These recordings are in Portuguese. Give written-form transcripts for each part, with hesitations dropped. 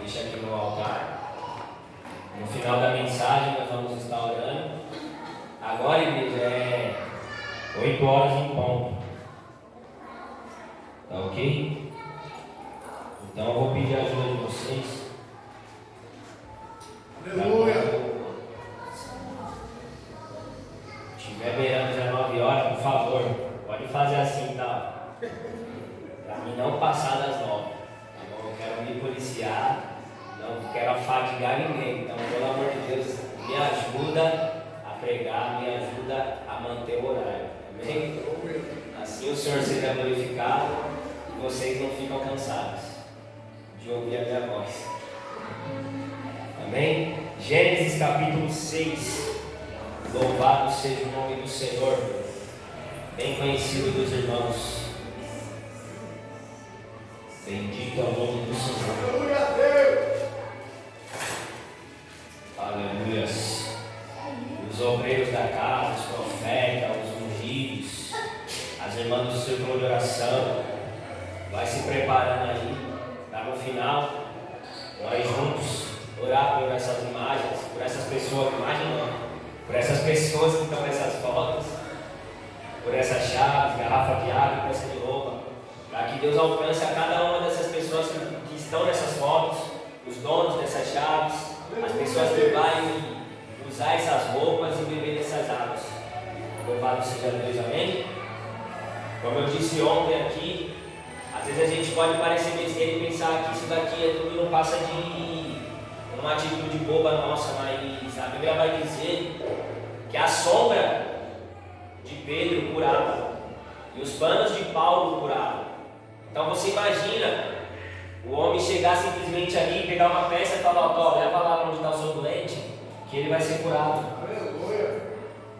deixa aqui no altar. No final da mensagem nós vamos estar orando. Agora, igreja, é 8 horas em ponto. Tá ok? Então eu vou pedir a ajuda de vocês. Aleluia! Estiver beirando 19 horas, por favor, pode fazer assim, tá? Para mim não passar das 9. Tá bom? Eu quero me policiar, não quero afadigar ninguém. Então, pelo amor de Deus, me ajuda a pregar, me ajuda a manter o horário. Amém? Assim o Senhor seja glorificado e vocês não ficam cansados de ouvir a minha voz. Amém? Gênesis capítulo 6. Louvado seja o nome do Senhor, bem conhecido dos irmãos. Bendito é o nome do Senhor. Aleluia a Deus! Aleluia. Os obreiros da casa, os profetas, os ungidos, as irmãs do círculo de oração, vai se preparando aí, para no final, nós juntos orar por essas imagens, por essas pessoas, por essas pessoas que estão nessas fotos, por essas chaves, garrafa de água, peça de roupa, para que Deus alcance a cada uma dessas pessoas que estão nessas fotos, os donos dessas chaves, as pessoas que vão usar essas roupas e beber dessas águas. Louvado seja Deus, amém? Como eu disse ontem aqui, às vezes a gente pode parecer besteira e pensar que isso daqui é tudo não passa de uma atitude boba nossa, mas a Bíblia vai dizer que a sombra de Pedro curava e os panos de Paulo curavam. Então você imagina o homem chegar simplesmente ali, pegar uma peça e falar: ó, leva lá onde está o seu doente, que ele vai ser curado. Aleluia!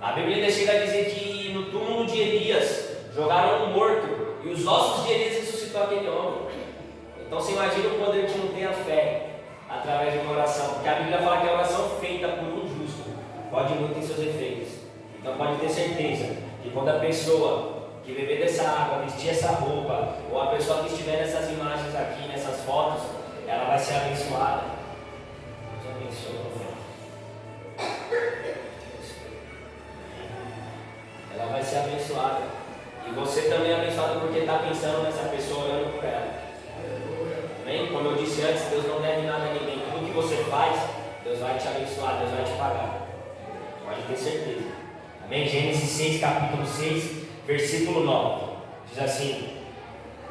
A Bíblia chega a dizer que no túmulo de Elias jogaram um morto e os ossos de Elias ressuscitou aquele homem. Então você imagina o poder que não tem a fé através de uma oração, porque a Bíblia fala que a oração feita por um justo pode muito em seus efeitos. Então pode ter certeza que quando a pessoa que beber dessa água, vestir essa roupa, ou a pessoa que estiver nessas imagens aqui, nessas fotos, ela vai ser abençoada. Deus abençoe, ela vai ser abençoada. E você também é abençoado porque está pensando nessa pessoa, orando por ela. Amém? Como eu disse antes, Deus não deve nada a ninguém. Tudo que você faz, Deus vai te abençoar, Deus vai te pagar. Pode ter certeza. Amém? Gênesis 6, capítulo 6, versículo 9. Diz assim: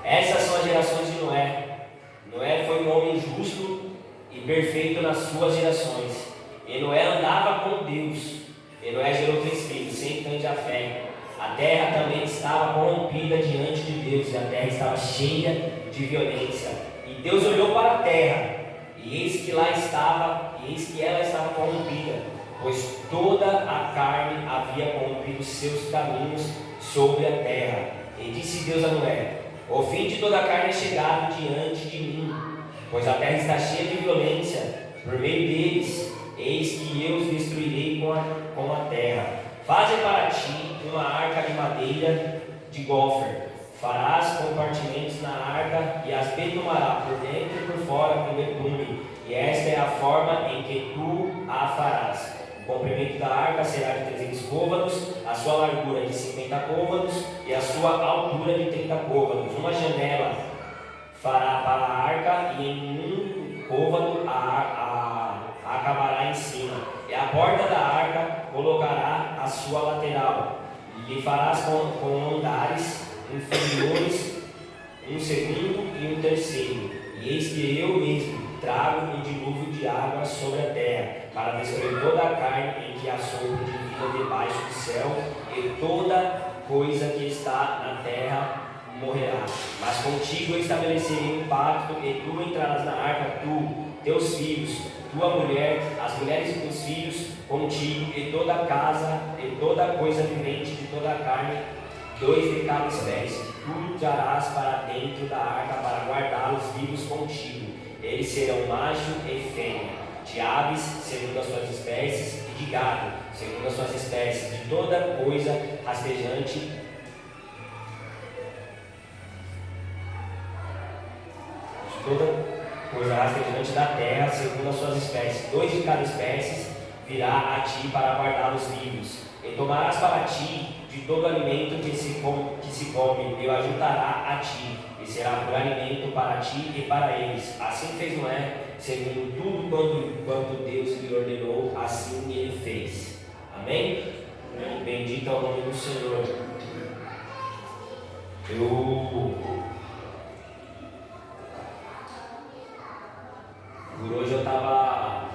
essas são as gerações de Noé. Noé foi um homem justo e perfeito nas suas gerações. E Noé andava com Deus. E Noé gerou 3 filhos, sem Cã e Jafé. A terra também estava corrompida diante de Deus, e a terra estava cheia de violência. E Deus olhou para a terra, e eis que ela estava corrompida, pois toda a carne havia corrompido seus caminhos sobre a terra. E disse Deus a Noé: o fim de toda a carne é chegado diante de mim, pois a terra está cheia de violência por meio deles. Eis que eu os destruirei com a terra. Faze para ti uma arca de madeira de gofer. Farás compartimentos na arca e as betumará por dentro e por fora com betume. E esta é a forma em que tu a farás. O comprimento da arca será de 300 côvados, a sua largura de 50 côvados e a sua altura de 30 côvados. Uma janela fará para a arca e em um côvado acabará em cima. E a porta da arca colocará a sua lateral. E farás com andares inferiores, um segundo e um terceiro. E eis que eu mesmo trago um dilúvio de água sobre a terra, para destruir toda a carne em que há sopro de vida debaixo do céu, e toda coisa que está na terra morrerá. Mas contigo eu estabelecerei um pacto, e tu entrarás na arca, tu, teus filhos, tua mulher, as mulheres de teus filhos contigo, e toda a casa, e toda coisa vivente de toda a carne, 2 de cada espécie. Tu trarás para dentro da arca para guardá-los vivos contigo. Eles serão macho e fêmea, de aves segundo as suas espécies, e de gado segundo as suas espécies, de toda coisa rastejante, de toda coisa rastreira diante da terra, segundo as suas espécies. 2 de cada espécie virá a ti para guardá-los vivos. E tomarás para ti de todo alimento que se come, e o ajuntará a ti, e será por alimento para ti e para eles. Assim fez Noé, segundo tudo quanto Deus lhe ordenou, assim ele fez. Amém? Bendito é o nome do Senhor. Por hoje eu estava.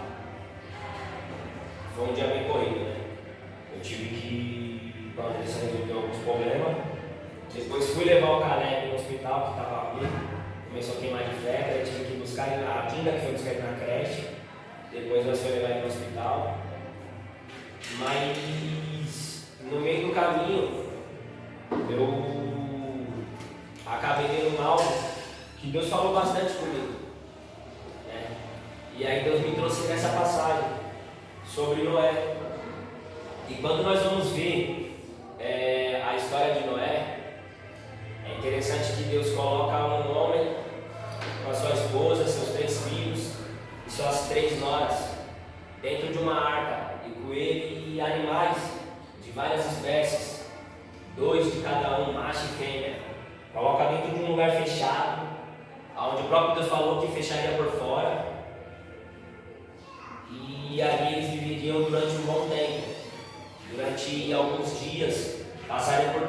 Foi um dia bem corrido, né? Eu tive que. Quando eles resolveu alguns problemas. Depois fui levar o Caleb no hospital, que estava ali. Começou a queimar de febre. Eu tive que buscar ele na Dinda, que foi buscar ele na creche. Depois nós fomos levar ele no hospital. Mas no meio do caminho eu acabei vendo algo que Deus falou bastante comigo, né? E aí Deus me trouxe nessa passagem sobre Noé. E quando nós vamos ver a história de Noé, é interessante que Deus coloca um homem com a sua esposa, seus 3 filhos e suas 3 noras dentro de uma arca, e com ele e animais de várias espécies, 2 de cada um, macho e fêmea. Coloca dentro de um lugar fechado, onde o próprio Deus falou que fecharia por fora. E ali eles viveriam durante um bom tempo, durante alguns dias, passariam por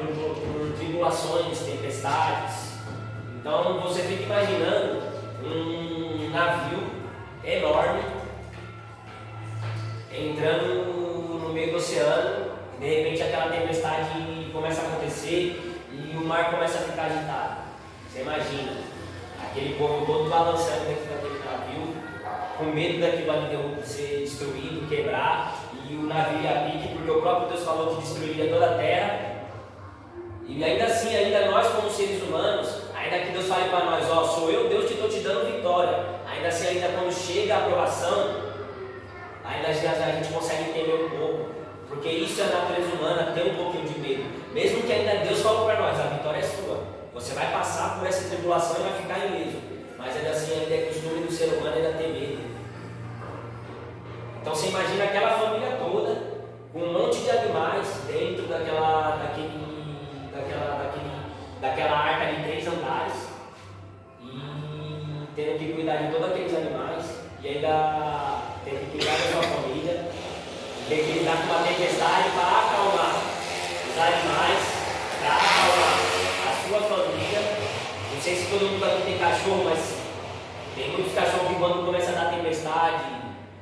tribulações, tempestades. Então você fica imaginando um navio enorme entrando no meio do oceano, e de repente aquela tempestade começa a acontecer e o mar começa a ficar agitado. Você imagina aquele povo todo balançando dentro daquele navio, com medo daquilo ali ser destruído, quebrar, e o navio ia a pique, porque o próprio Deus falou que destruiria toda a terra. E ainda assim, ainda nós como seres humanos, ainda que Deus fale para nós, ó, sou eu, Deus, que estou te dando vitória, ainda assim, ainda quando chega a aprovação, ainda a gente consegue entender um pouco, porque isso é a natureza humana, ter um pouquinho de medo. Mesmo que ainda Deus falou para nós, a vitória é sua, você vai passar por essa tribulação e vai ficar ileso, mas ainda assim ainda é costume do ser humano ainda ter medo. Então você imagina aquela família toda, com um monte de animais dentro daquela arca de 3 andares, e tendo que cuidar de todos aqueles animais, e ainda tem que cuidar da sua família, tem que lidar com uma tempestade para acalmar os animais, para acalmar a sua família. Não sei se todo mundo aqui tem cachorro, mas tem muitos cachorros que quando começa a dar tempestade,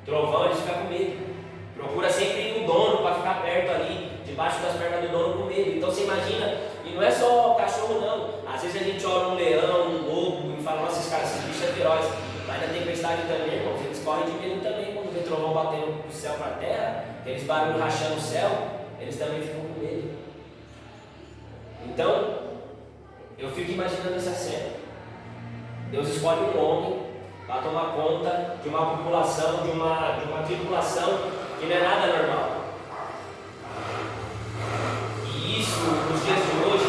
trovão, eles ficam com medo. Procura sempre o dono para ficar perto ali, debaixo das pernas do dono, com medo. Então você imagina, e não é só cachorro não, às vezes a gente olha um leão, um lobo e fala, nossa, esses bichos é feroz. Mas na tempestade também, irmãos, eles correm de medo também. Quando vê trovão batendo do céu para a terra, aqueles barulhos rachando o céu, eles também ficam com medo. Então, eu fico imaginando essa cena. Deus escolhe um homem para tomar conta de uma população, de uma tripulação que não é nada normal. E isso, nos dias de hoje,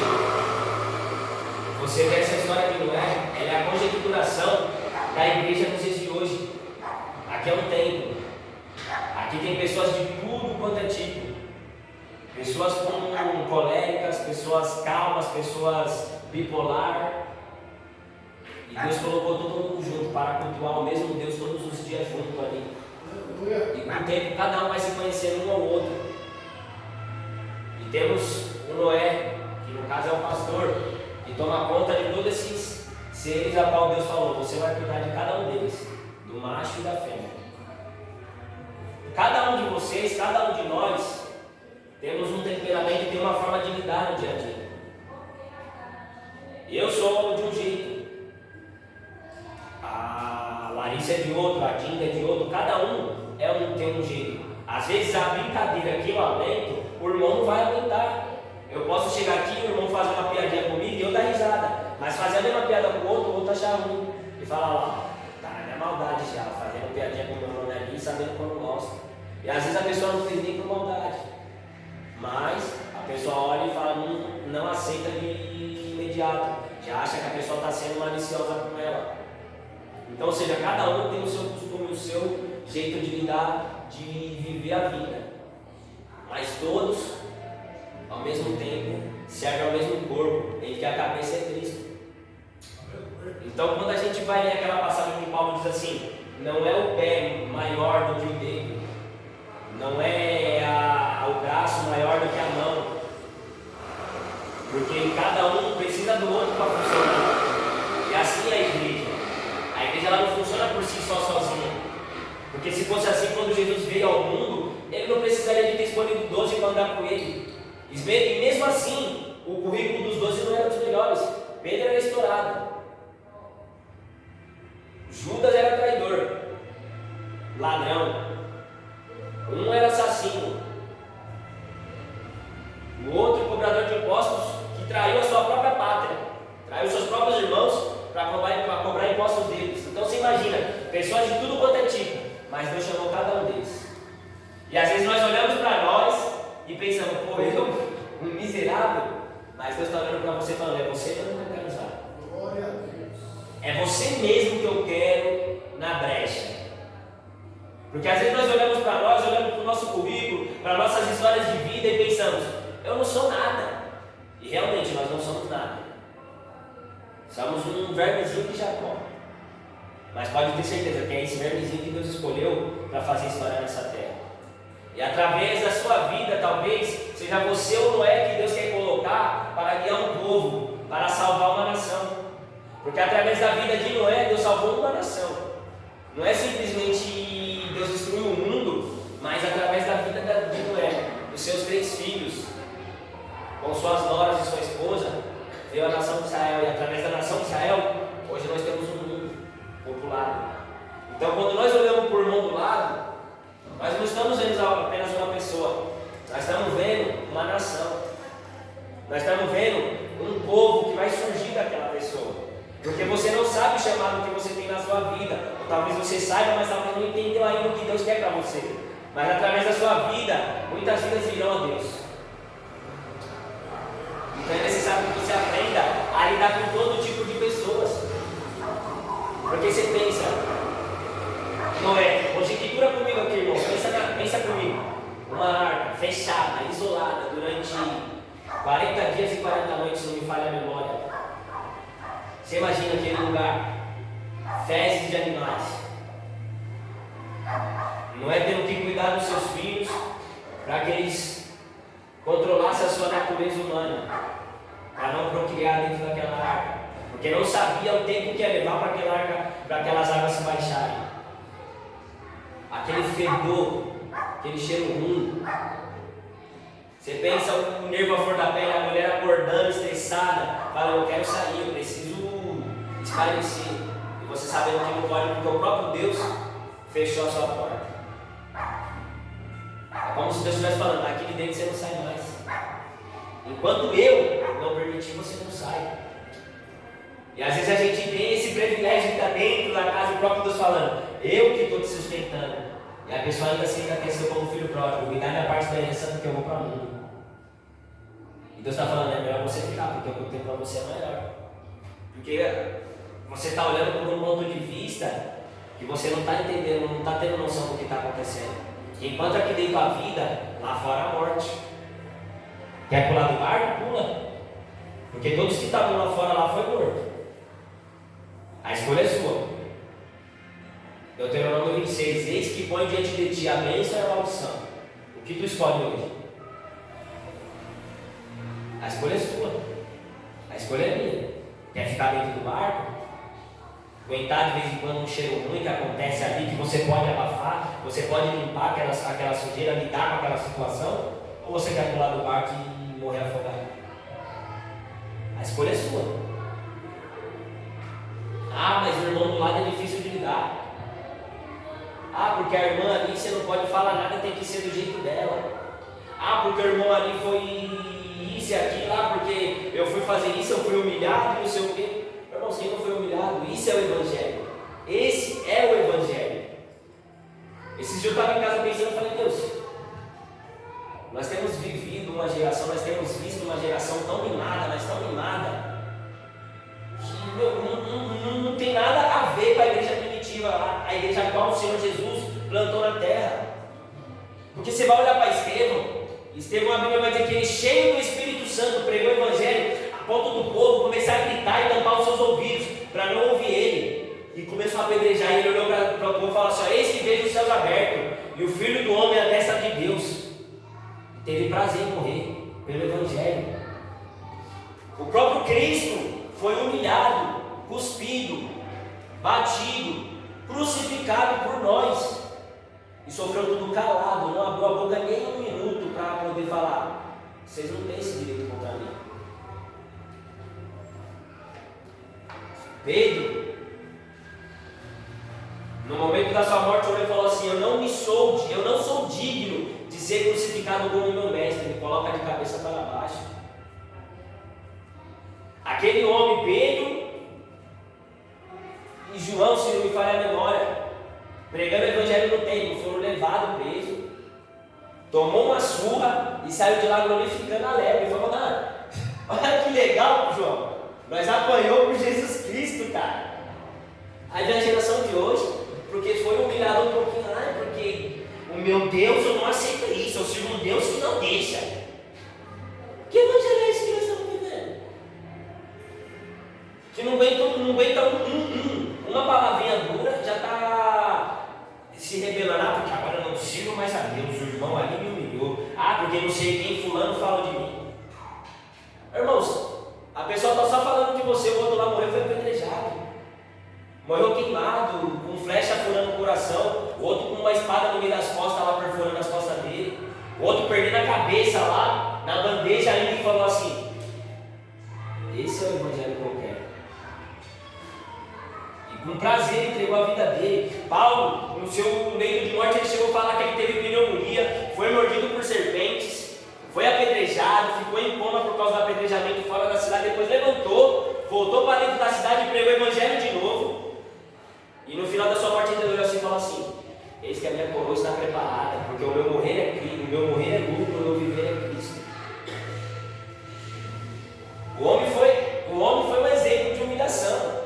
você vê essa história de Noé, ela é a conjecturação da igreja nos dias de hoje. Aqui é um templo. Aqui tem pessoas de tudo quanto é tipo. Pessoas com coléricas, pessoas calmas, pessoas bipolar. E Deus colocou todo mundo junto para cultuar o mesmo Deus todos os dias junto ali. E com o tempo cada um vai se conhecendo um ao outro. E temos o Noé, que no caso é o pastor, que toma conta de todos esses seres a qual Deus falou, você vai cuidar de cada um deles, do macho e da fêmea. Cada um de vocês, cada um de nós, temos um temperamento e tem uma forma de lidar no dia a dia. Eu sou de um jeito, a Larissa é de outro, a Dinda é de outro, cada um tem um jeito. Às vezes a brincadeira que eu aguento, o irmão não vai aguentar. Eu posso chegar aqui, o irmão fazer uma piadinha comigo e eu dar risada, mas fazer a mesma piada com o outro achar ruim. E falar lá, tá na minha maldade já, fazendo piadinha com o meu irmão ali, sabendo que eu não gosto. E às vezes a pessoa não fez nem por maldade, mas a pessoa olha e fala, não aceita de imediato, já acha que a pessoa está sendo maliciosa com ela. Então, ou seja, cada um tem o seu costume, o seu jeito de lidar, de viver a vida. Mas todos, ao mesmo tempo, servem ao mesmo corpo, em que a cabeça é Cristo. Então, quando a gente vai ler aquela passagem que Paulo diz assim, não é o pé maior do que o dedo, não é o braço maior do que a mão, porque cada um precisa do outro para funcionar. E assim é a igreja. A igreja ela não funciona por si só sozinha. Porque se fosse assim, quando Jesus veio ao mundo, ele não precisaria de ter escolhido 12 para andar com ele. E mesmo assim, o currículo dos 12 não era dos melhores. Pedro era estourado. Judas era traidor, ladrão. Um era assassino. O outro, cobrador de impostos, que traiu a sua própria pátria, traiu seus próprios irmãos para cobrar impostos deles. Então você imagina, pessoas de tudo quanto é tipo, mas Deus chamou cada um deles. E às vezes nós olhamos para nós e pensamos, pô, eu, um miserável, mas Deus está olhando para você e falando, é você mesmo que eu quero usar. Glória a Deus. É você mesmo que eu quero na brecha. Porque às vezes nós olhamos para nós, olhamos para o nosso currículo, para nossas histórias de vida e pensamos, eu não sou nada. E realmente nós não somos nada. Somos um vermezinho de Jacó. Mas pode ter certeza que é esse vermezinho que Deus escolheu para fazer história nessa terra. E através da sua vida, talvez, seja você ou Noé que Deus quer colocar para guiar um povo, para salvar uma nação. Porque através da vida de Noé, Deus salvou uma nação. Não é simplesmente Deus destruiu o mundo, mas através da vida de Noé, dos seus 3 filhos, com suas noras e sua esposa, veio a nação de Israel. E através da nação de Israel, hoje nós temos um mundo populado. Então, quando nós olhamos por mão do lado, nós não estamos vendo apenas uma pessoa, nós estamos vendo uma nação, nós estamos vendo um povo que vai surgir daquela pessoa, porque você não sabe o chamado que você tem na sua vida, ou talvez você saiba, mas talvez não entendeu ainda o que Deus quer para você, mas através da sua vida, muitas vidas virão a Deus. Então é necessário que você aprenda a lidar com todo tipo de pessoas, porque você pensa, Noé, conjectura comigo aqui, irmão, pensa comigo. Uma arca fechada, isolada, durante 40 dias e 40 noites, se não me falha a memória. Você imagina aquele lugar, fezes de animais. Noé tendo que cuidar dos seus filhos, para que eles controlassem a sua natureza humana, para não procriar dentro daquela arca, porque não sabia o tempo que ia levar para aquela arca, para aquelas águas se baixarem. Aquele fedor, aquele cheiro ruim. Você pensa o nervo à flor da pele, a mulher acordando, estressada, fala, eu quero sair, eu preciso espairecer. E você sabendo que não pode, porque o próprio Deus fechou a sua porta. É como se Deus estivesse falando, aqui de dentro você não sai mais. Enquanto eu não permitir, você não sai. E às vezes a gente tem esse privilégio de estar dentro da casa, o próprio Deus falando, eu que estou te sustentando. E a pessoa ainda assim cresceu como filho pródigo, me dá minha parte da herança porque eu vou para o mundo. E Deus está falando, é melhor você ficar, porque o que eu tenho para você é maior. Porque você está olhando por um ponto de vista que você não está entendendo, não está tendo noção do que está acontecendo. Enquanto aqui dentro a vida, lá fora a morte. Quer pular do barco? Pula. Porque todos que estavam lá fora lá foi morto. A escolha é sua. Deuteronômio 26, eis que põe diante de ti a bênção e a maldição. O que tu escolhe hoje? A escolha é sua. A escolha é minha. Quer ficar dentro do barco? Aguentar de vez em quando um cheiro ruim que acontece ali, que você pode abafar, você pode limpar aquela sujeira, lidar com aquela situação? Ou você quer pular do barco e morrer afogado? A escolha é sua. Ah, mas o irmão do lado é difícil de lidar. Ah, porque a irmã ali você não pode falar nada, tem que ser do jeito dela. Ah, porque o irmão ali foi isso e aquilo lá, porque eu fui fazer isso, eu fui humilhado e não sei o quê. Irmãos, quem não foi humilhado? Isso é o Evangelho. Esse é o Evangelho. Esses dias eu estava em casa pensando, eu falei, Deus, nós temos vivido uma geração, nós temos visto uma geração tão mimada, mas tão mimada, que não tem nada a ver com a igreja primitiva. igreja a qual o Senhor Jesus plantou na terra. Porque você vai olhar para Estevão, a Bíblia vai dizer que ele, cheio do Espírito Santo, pregou o Evangelho a ponto do povo começar a gritar e tampar os seus ouvidos para não ouvir ele. E começou a apedrejar, e ele olhou para o povo e falou assim: eis que vejo os céus abertos, e o Filho do Homem à destra de Deus. Teve prazer em morrer pelo Evangelho. O próprio Cristo foi humilhado, cuspido, batido, crucificado por nós. E sofreu tudo calado, não abriu a boca nem um minuto para poder falar: vocês não têm esse direito contra mim. Pedro, no momento da sua morte, ele falou assim: eu não sou digno de ser crucificado como meu mestre. Me coloca de cabeça para baixo. Aquele homem, Pedro e João, se não me falha a memória, pregando o Evangelho no templo, foram levados presos, tomou uma surra e saiu de lá glorificando a lebre. Ele falou: olha que legal, João, nós apanhou por Jesus Cristo, cara. Aí vem a geração de hoje, porque foi humilhado um pouquinho, porque o meu Deus, eu não aceito isso, eu sirvo um Deus que não deixa. Que evangelho é esse que nós estamos vivendo? Que não aguenta uma palavrinha dura, já está se rebelando: porque agora eu não sirvo mais a Deus, o irmão ali me humilhou, porque não sei quem fulano fala de mim. Irmãos, a pessoa está só falando de você, o outro lá morreu, foi apedrejado, morreu queimado, com flecha furando o coração, o outro com uma espada no meio das costas lá perfurando as costas dele, o outro perdendo a cabeça lá na bandeja ainda, e falou assim: esse é o evangelho que eu quero. E com prazer entregou a vida dele. Paulo, no seu leito de morte, ele chegou a falar que ele teve pneumonia, foi mordido por serpentes, foi apedrejado, ficou em coma por causa do apedrejamento fora da cidade, depois levantou, voltou para dentro da cidade e pregou o evangelho de novo. E no final da sua morte ele olhou assim e falou assim: eis que a minha coroa está preparada, porque o meu morrer é Cristo, o meu morrer é lucro, o meu viver é Cristo. O homem foi um exemplo de humilhação.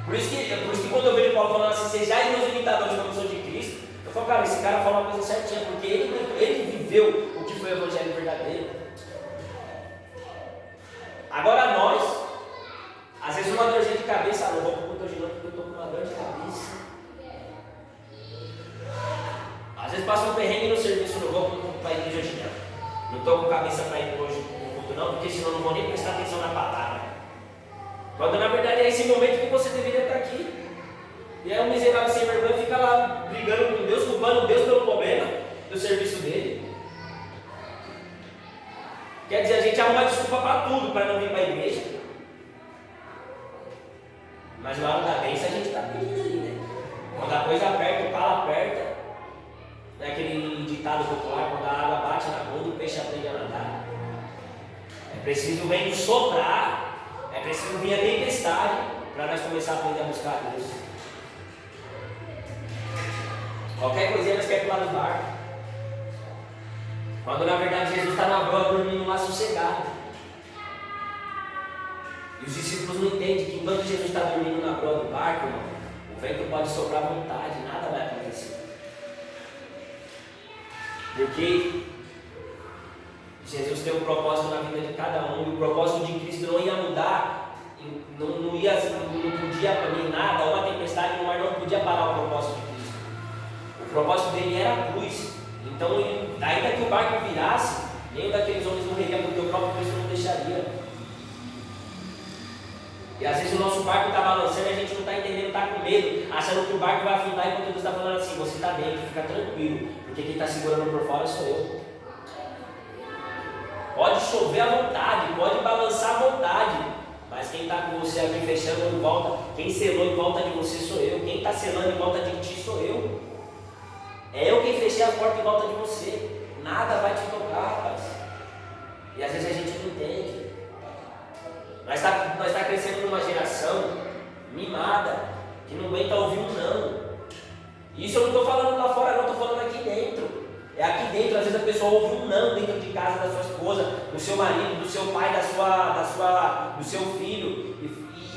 Por isso que quando eu vejo Paulo falando assim: sejais meus imitadores como sou de Cristo, eu falo: cara, esse cara fala uma coisa certinha, porque ele viveu o que foi o evangelho verdadeiro. Agora nós, às vezes uma dorzinha de cabeça, não vou para o culto hoje não, porque eu estou com uma dor de cabeça. Às vezes passa um perrengue no serviço, não vou para a igreja hoje não. Não estou com cabeça para ir hoje no culto não, porque senão não vou nem prestar atenção na palavra. Quando na verdade é esse momento que você deveria estar aqui. E é um miserável sem vergonha, fica lá brigando com Deus, culpando Deus pelo problema do serviço dele. Quer dizer, a gente arruma desculpa para tudo, para não vir para a igreja. Mas na hora da bênção a gente está pedindo ali, né? Quando a coisa aperta, o calo aperta. Não é aquele ditado popular: quando a água bate na bunda, o peixe aprende a nadar. É preciso o vento soprar, é preciso vir a tempestade para nós começar a aprender a buscar a Deus. Qualquer coisinha nós queremos pular do barco. Quando na verdade Jesus está na broa dormindo lá sossegado. E os discípulos não entendem que enquanto Jesus está dormindo na broa do barco, irmão, o vento pode soprar à vontade, nada vai acontecer. Porque Jesus tem um propósito na vida de cada um, e o propósito de Cristo não ia mudar, não podia nem nada, uma tempestade no mar não podia parar o propósito de Cristo. O propósito dele era a cruz. Então, ainda que o barco virasse, nenhum daqueles homens morreria, porque o próprio Cristo não deixaria. E às vezes o nosso barco está balançando e a gente não está entendendo, está com medo, achando que o barco vai afundar, enquanto Deus está falando assim: você está dentro, fica tranquilo, porque quem está segurando por fora sou eu. Pode chover à vontade, pode balançar à vontade, mas quem está com você aqui fechando em volta, quem selou em volta de você sou eu, quem está selando em volta de ti sou eu. É eu quem fechei a porta em volta de você, nada vai te tocar, rapaz. E às vezes a gente não entende. Nós está crescendo numa geração mimada, que não aguenta ouvir um não. E isso eu não estou falando lá fora, não, estou falando aqui dentro. É aqui dentro, às vezes a pessoa ouve um não dentro de casa da sua esposa, do seu marido, do seu pai, do seu filho,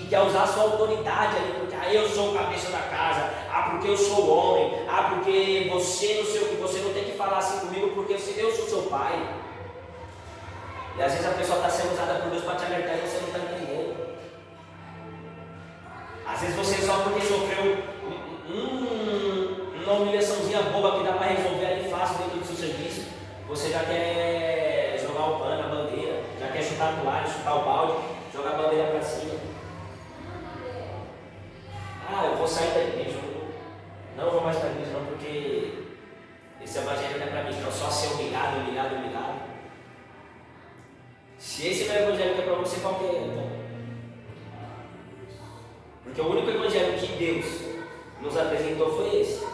e quer usar a sua autoridade ali, porque eu sou o cabeça da casa, porque eu sou homem. Ah, porque você não sei o que, você não tem que falar assim comigo porque eu sou seu pai. E às vezes a pessoa está sendo usada por Deus para te alertar e você não está entendendo. Às vezes você só porque sofreu uma humilhaçãozinha boba que dá para resolver ali fácil dentro do seu serviço, você já quer jogar o pano, a bandeira, já quer chutar a toalha, chutar o balde, jogar a bandeira para cima. Ah, eu vou sair da igreja, não vou mais para a igreja não, porque esse evangelho não é para mim, não, só ser humilhado, humilhado, humilhado. Se esse não é o evangelho que é para você, qual que é então? Porque o único evangelho que Deus nos apresentou foi esse.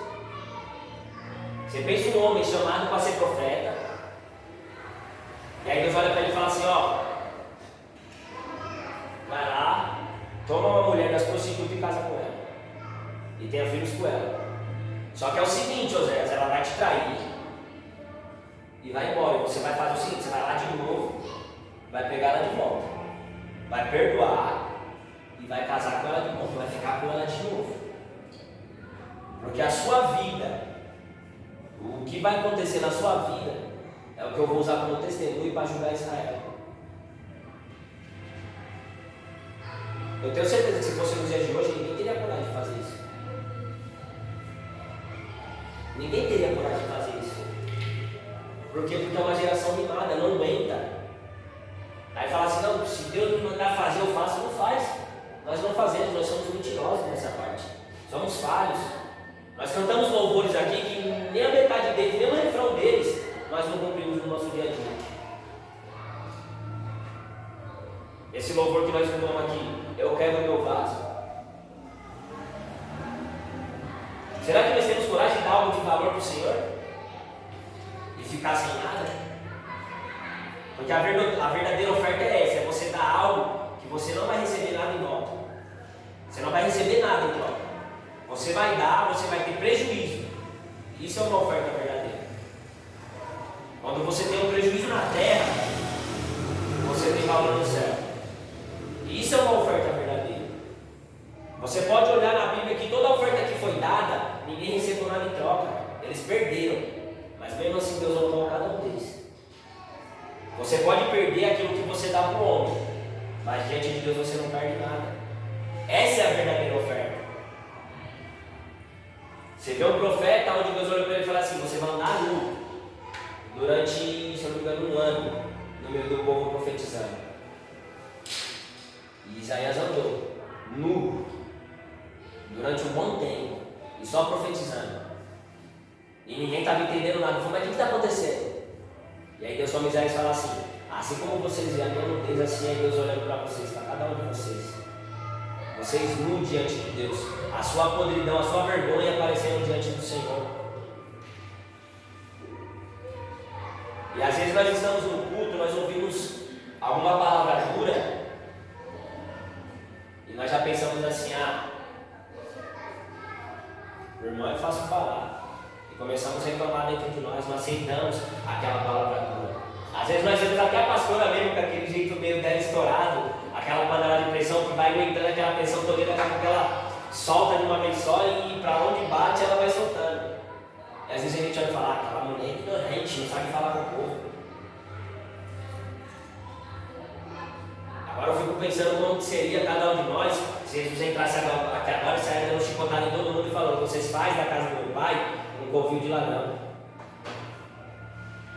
Você pensa um homem chamado para ser profeta, e aí Deus olha para ele e fala assim, ó, vai lá, toma uma mulher das prostitutas e casa com ela, e tenha filhos com ela. Só que é o seguinte, Oséias, ela vai te trair, e vai embora, e você vai fazer o seguinte, você vai lá de novo, vai pegar ela de volta, vai perdoar, e vai casar com ela de novo, vai ficar com ela de novo. Porque a sua vida, o que vai acontecer na sua vida, é o que eu vou usar como testemunho para ajudar Israel. Eu tenho certeza que se fosse nos dias de hoje, ninguém teria coragem de fazer isso. Ninguém teria coragem de fazer isso. Porque é uma geração mimada, não aguenta. Aí fala assim, não, se Deus me mandar fazer, eu faço, não faz. Nós não fazemos, nós somos mentirosos nessa parte. Somos falhos. Nós cantamos louvores aqui que nem a metade deles, nem o refrão deles, nós não cumprimos no nosso dia a dia. Esse louvor que nós cantamos aqui, eu quero o meu vaso. Será que nós temos coragem de dar algo de valor para o Senhor? E ficar sem nada? Porque a verdadeira oferta é essa, é você dar algo que você não vai receber nada em volta. Você não vai receber nada em troca. Você vai dar, você vai ter prejuízo. Isso é uma oferta verdadeira. Quando você tem um prejuízo na terra, você tem valor no céu. Isso é uma oferta verdadeira. Você pode olhar na Bíblia que toda oferta que foi dada, ninguém recebeu nada em troca. Eles perderam. Mas mesmo assim Deus honrou cada um deles. Você pode perder aquilo que você dá para o homem, mas diante de Deus você não perde nada. Essa é a verdadeira oferta. Você vê um profeta onde Deus olhou para ele e falou assim, você vai andar nu durante, se eu não me engano, um ano no meio do povo profetizando. E Isaías andou nu durante um bom tempo e só profetizando. E ninguém estava entendendo nada. Falei, mas o que está acontecendo? E aí Deus chama Isaías e fala assim como vocês veem a minha nudez, assim é Deus olhando para vocês, para cada um de vocês. Vocês nu diante de Deus, a sua podridão, a sua vergonha aparecendo diante do Senhor. E às vezes nós estamos no culto, nós ouvimos alguma palavra dura e nós já pensamos assim, o irmão é fácil falar. E começamos a reclamar dentro de nós, não aceitamos aquela palavra dura. Às vezes nós vemos até a pastora mesmo com aquele jeito meio dela estourado, aquela panela de pressão que vai aguentando aquela pressão toda, daqui a pouco ela solta de uma vez só e para onde bate ela vai soltando. E às vezes a gente olha e fala, aquela mulher é ignorante, não sabe falar com o povo. Agora eu fico pensando como seria cada um de nós se Jesus entrasse aqui agora e saísse dando chicotada em todo mundo e falando, vocês fazem da casa do meu pai um covil de ladrão.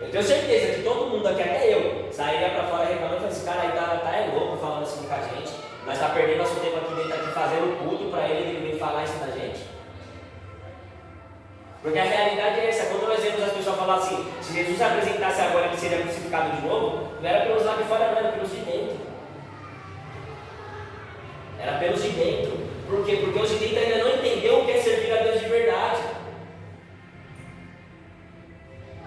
Eu tenho certeza que todo mundo aqui, até eu, sairia para fora reclamando e falaria, esse cara aí tá é louco falando assim com a gente. Nós está perdendo nosso tempo aqui dentro, aqui fazendo culto para ele vir falar isso da gente. Porque a realidade é essa, quando nós vemos as pessoas falar assim, se Jesus se apresentasse agora ele seria crucificado de novo, não era pelos lá de fora, não, era pelos de dentro. Era pelos de dentro. Por quê? Porque os de dentro ainda não entendeu o que é servir a Deus de verdade.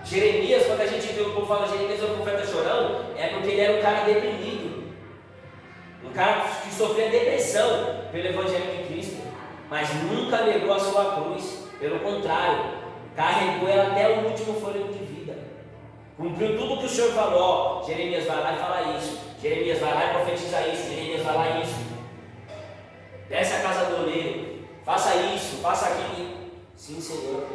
Jeremias, quando a gente vê o povo falar Jeremias é o profeta chorão, é porque ele era um cara deprimido, um cara que sofria depressão pelo Evangelho de Cristo, mas nunca negou a sua cruz, pelo contrário, carregou ela até o último fôlego de vida, cumpriu tudo o que o Senhor falou. Ó, Jeremias vai lá e fala isso, Jeremias vai lá e profetiza isso, Jeremias vai lá e isso, desce a casa do oleiro, faça isso, faça aquilo. Sim, Senhor.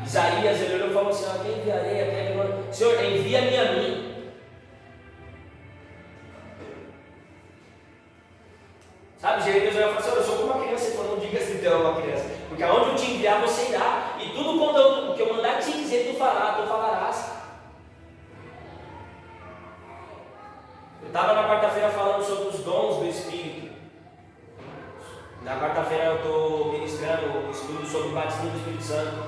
Isaías, ele olhou e falou assim: quem enviarei até agora? Senhor, envia-me a mim. Sabe, Jeremias vai falar assim: eu sou como uma criança. Ele falou: não diga assim, tu é uma criança, porque aonde eu te enviar você irá, e tudo quanto que eu mandar te dizer, tu falarás. Eu estava na quarta-feira falando sobre os dons do Espírito. Na quarta-feira eu estou ministrando um estudo sobre o batismo do Espírito Santo.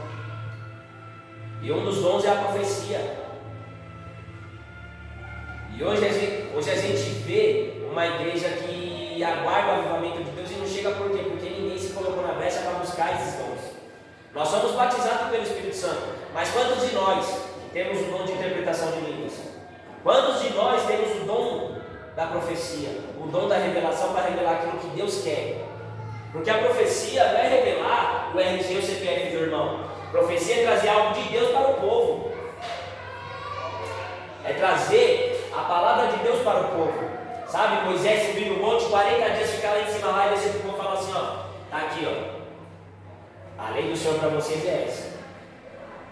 E um dos dons é a profecia. E hoje a gente vê uma igreja que aguarda o avivamento de Deus e não chega por quê? Porque ninguém se colocou na brecha para buscar esses dons. Nós somos batizados pelo Espírito Santo, mas quantos de nós temos o dom de interpretação de línguas? Quantos de nós temos o dom da profecia, o dom da revelação para revelar aquilo que Deus quer? Porque a profecia não é revelar o RG e o CPF do irmão. Profecia é trazer algo de Deus para o povo. É trazer a palavra de Deus para o povo. Sabe, Moisés subiu no monte, 40 dias ficar lá em cima lá e descer para o povo e falar assim: tá aqui, a lei do Senhor para vocês é essa.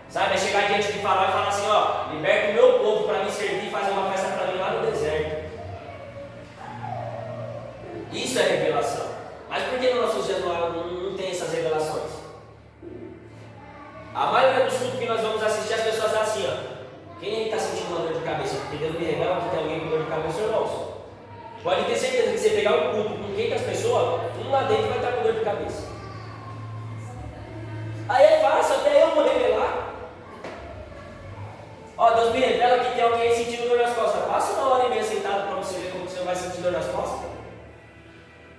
Sabe, é chegar diante de Faraó e falar assim: liberta o meu povo para me servir e fazer uma festa para mim lá no deserto. Isso é revelação. Mas por que nos nossos dias não tem essas revelações? A maioria dos cultos que nós vamos assistir, as pessoas estão assim: quem aí está sentindo uma dor de cabeça? Porque Deus me revela que tem alguém com dor de cabeça, irmãos. Pode ter certeza que você pegar um culto com 500 pessoas, um lá dentro vai estar com dor de cabeça. Aí é fácil, até eu vou revelar. Deus me revela que tem alguém sentindo dor nas costas. Passa uma hora e meia sentado para você ver como você vai sentir dor nas costas.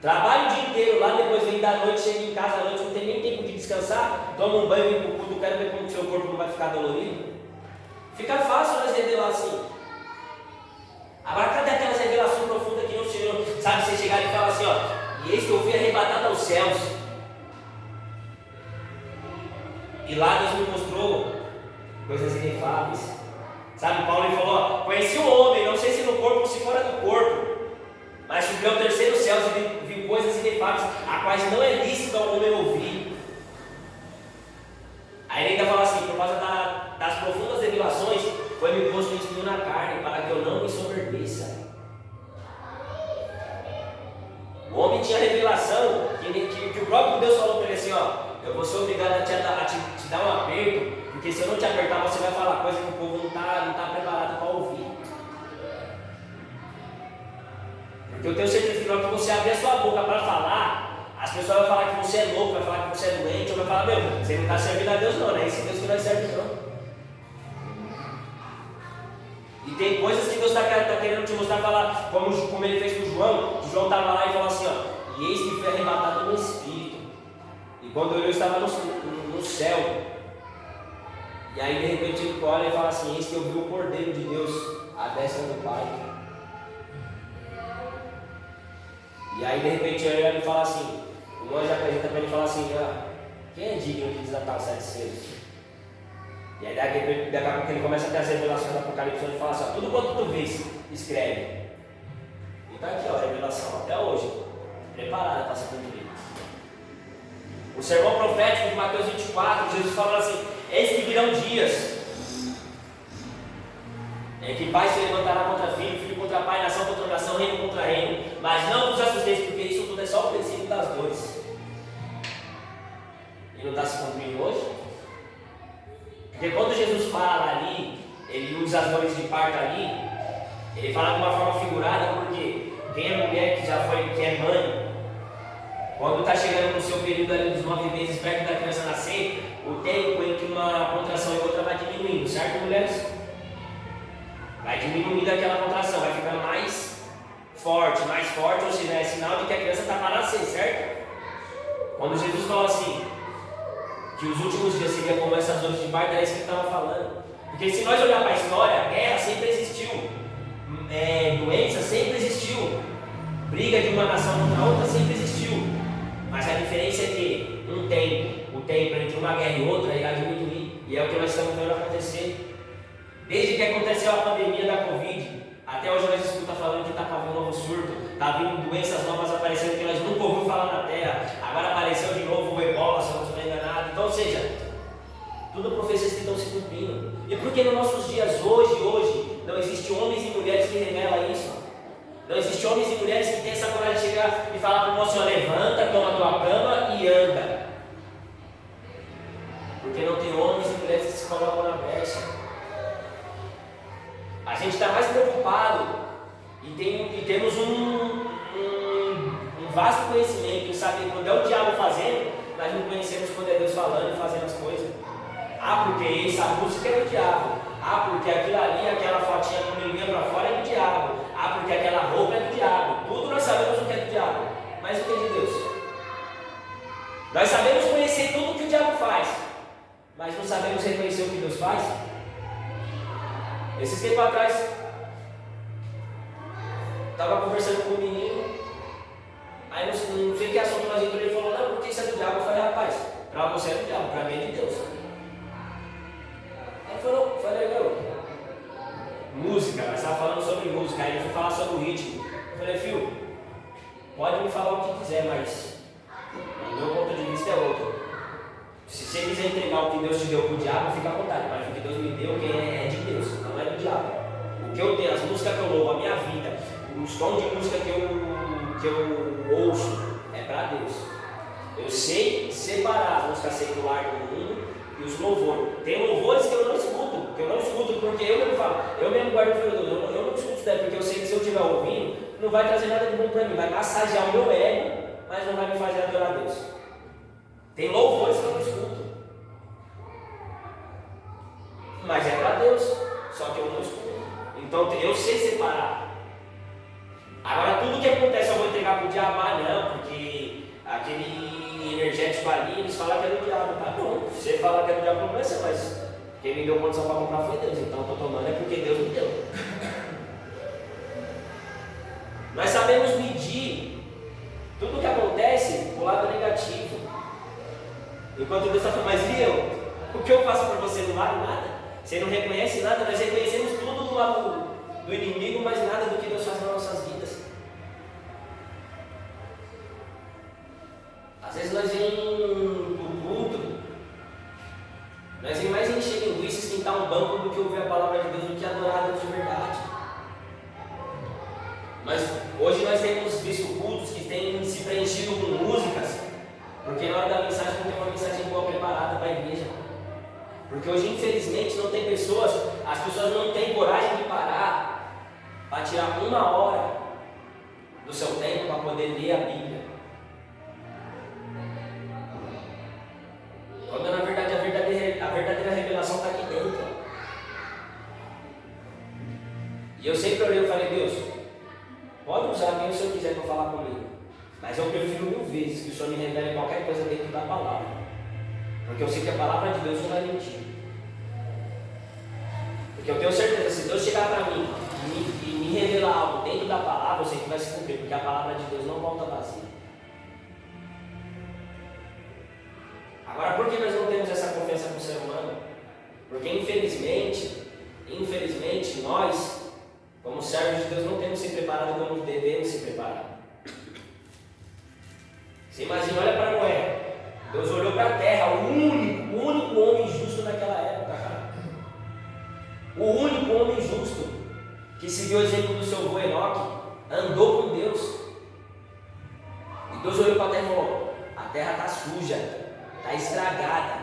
Trabalha o dia inteiro lá, depois vem da noite, chega em casa à noite, não tem nem tempo de descansar, toma um banho, vem pro culto, quero ver como o seu corpo não vai ficar dolorido. Fica fácil nós revelar assim. Agora, cadê aquelas revelações profundas que não chegou? Sabe, você chegar e falar assim: e eis que eu fui arrebatado aos céus. E lá Deus me mostrou coisas inefáveis. Sabe, Paulo ele falou: conheci um homem, não sei se no corpo ou se fora do corpo, mas subiu ao terceiro céu e viu coisas inefáveis, a quais não é lícito ao homem ouvir. Aí ele ainda fala assim: por causa das profundas revelações, foi-me posto um espinho na carne, para que eu não me soberbeça. O homem tinha revelação que o próprio Deus falou para ele assim: eu vou ser obrigado a te dar um aperto, porque se eu não te apertar, você vai falar coisa que o povo não está preparado para ouvir. Porque eu tenho certeza que na hora que você abrir a sua boca para falar, as pessoas vão falar que você é louco, vai falar que você é doente, ou vai falar: você não está servindo a Deus não é esse Deus que nós servimos não. E tem coisas que Deus está querendo te mostrar, falar, como ele fez com o João. O João estava lá e falou assim: e eis que foi arrebatado no Espírito. E quando eu estava no céu. E aí de repente ele olha e fala assim: eis que eu vi o Cordeiro de Deus à destra do Pai. E aí de repente ele fala assim, o anjo apresenta para ele e fala assim: quem é digno de desatar os 7 selos? E aí daqui a pouco ele começa a ter as revelações do Apocalipse, onde fala assim: tudo quanto tu vês, escreve. E está aqui a revelação até hoje, preparada para ser cumprida. O sermão profético de Mateus 24, Jesus fala assim: eis que virão dias em que pai se levantará contra filho, filho contra pai, nação contra nação, reino contra reino. Mas não vos assusteis, porque isso tudo é só o princípio das dores. E não está se cumprindo hoje? Porque quando Jesus fala ali, ele usa as dores de parto ali, ele fala de uma forma figurada, porque quem é mulher que é mãe, quando está chegando no seu período ali dos 9 meses, perto da criança nascer, o tempo entre uma contração e outra vai diminuindo, certo, mulheres? Vai diminuindo aquela contração, vai ficando mais forte, ou seja, é sinal de que a criança está para nascer, certo? Quando Jesus falou assim, que os últimos dias seriam como essas dores de parto, era isso que ele estava falando. Porque se nós olharmos para a história, guerra sempre existiu, doença sempre existiu, briga de uma nação contra outra sempre existiu. Mas a diferença é que o tempo entre uma guerra e outra irá diminuir. E é o que nós estamos vendo acontecer. Desde que aconteceu a pandemia da Covid, Até hoje nós escutamos falando que está para vir um novo surto, está vindo doenças novas aparecendo que nós nunca ouvimos falar na terra. Agora apareceu de novo o ebola, se eu não estou enganado. Então, ou seja, tudo profecias que estão se cumprindo. E por que nos nossos dias hoje, não existe homens e mulheres que revelam isso? Não existe homens e mulheres que têm essa coragem de chegar e falar para o moço: levanta, toma a tua cama e anda. Porque não tem homens e mulheres que se colocam na brecha. A gente está mais preocupado e temos um vasto conhecimento em saber quando é o diabo fazendo, nós não conhecemos quando é Deus falando e fazendo as coisas. Porque essa música é do diabo. Porque aquilo ali, aquela fotinha com linguinha para fora é do diabo. Porque aquela roupa é do diabo. Tudo nós sabemos o que é do diabo, mas o que é de Deus? Nós sabemos conhecer tudo o que o diabo faz, mas não sabemos reconhecer o que Deus faz. Esses tempos atrás, estava conversando com um menino, aí não sei que assunto nós entramos, ele falou: não, porque isso é do diabo. Eu falei: rapaz, para você é do diabo, para mim é de Deus. Aí falou: meu, música, nós estávamos falando sobre música, aí ele foi falar sobre o ritmo. Eu falei: filho, pode me falar o que quiser, mas o meu ponto de vista é outro. Se você quiser entregar o que Deus te deu para o diabo, fica à vontade, mas o que Deus me deu é de Deus, não é do diabo. O que eu tenho, as músicas que eu louvo, a minha vida, os tons de música que eu ouço, é para Deus. Eu sei separar a música secular do mundo e os louvores. Tem louvores que eu não escuto, porque eu mesmo falo, eu mesmo guardo o filho, eu não escuto isso daí, porque eu sei que se eu estiver ouvindo, não vai trazer nada de bom para mim, vai massagear o meu ego, mas não vai me fazer adorar a Deus. Tem louvores que eu não escuto, mas é para Deus, só que eu não escuto. Então eu sei separar. Agora tudo que acontece eu vou entregar para o diabo. Não, porque aquele energético ali, eles falam que é do diabo. Tá bom, se você falar que é do diabo, não é seu, mas quem me deu condição para comprar foi Deus, então estou tomando é porque Deus me deu. Nós sabemos medir tudo que acontece do lado negativo. Enquanto Deus está falando: mas e eu? O que eu faço por você não vale nada? Você não reconhece nada? Nós reconhecemos tudo do lado do inimigo, mas nada do que Deus faz nas nossas vidas. Às vezes nós vemos o culto, nós vemos mais encher linguiça, esquentar um banco do que ouvir a palavra de Deus, do que adorar a Deus de verdade. Mas hoje nós temos visto cultos que têm se preenchido com músicas, porque na hora da mensagem não tem uma mensagem boa preparada para a igreja. Porque hoje, infelizmente, não tem pessoas, as pessoas não têm coragem de parar para tirar uma hora do seu tempo para poder ler a Bíblia. Quando na verdade a verdadeira revelação está aqui dentro. E eu sempre orei e falei: Deus, pode usar quem o Senhor quiser para falar comigo, mas eu prefiro 1000 vezes que o Senhor me revele qualquer coisa dentro da palavra, porque eu sei que a palavra de Deus não vai mentir. Porque eu tenho certeza, se Deus chegar para mim e me revelar algo dentro da palavra, eu sei que vai se cumprir, porque a palavra de Deus não volta vazia. Agora, por que nós não temos essa confiança com o ser humano? Porque infelizmente, nós, como servos de Deus, não temos se preparado como devemos se preparar. Você imagina, olha para Noé. Deus olhou para a terra, o único homem justo naquela época, cara. O único homem justo que seguiu o exemplo do seu avô Enoque, andou com Deus. E Deus olhou para a terra e falou: a terra está suja, está estragada.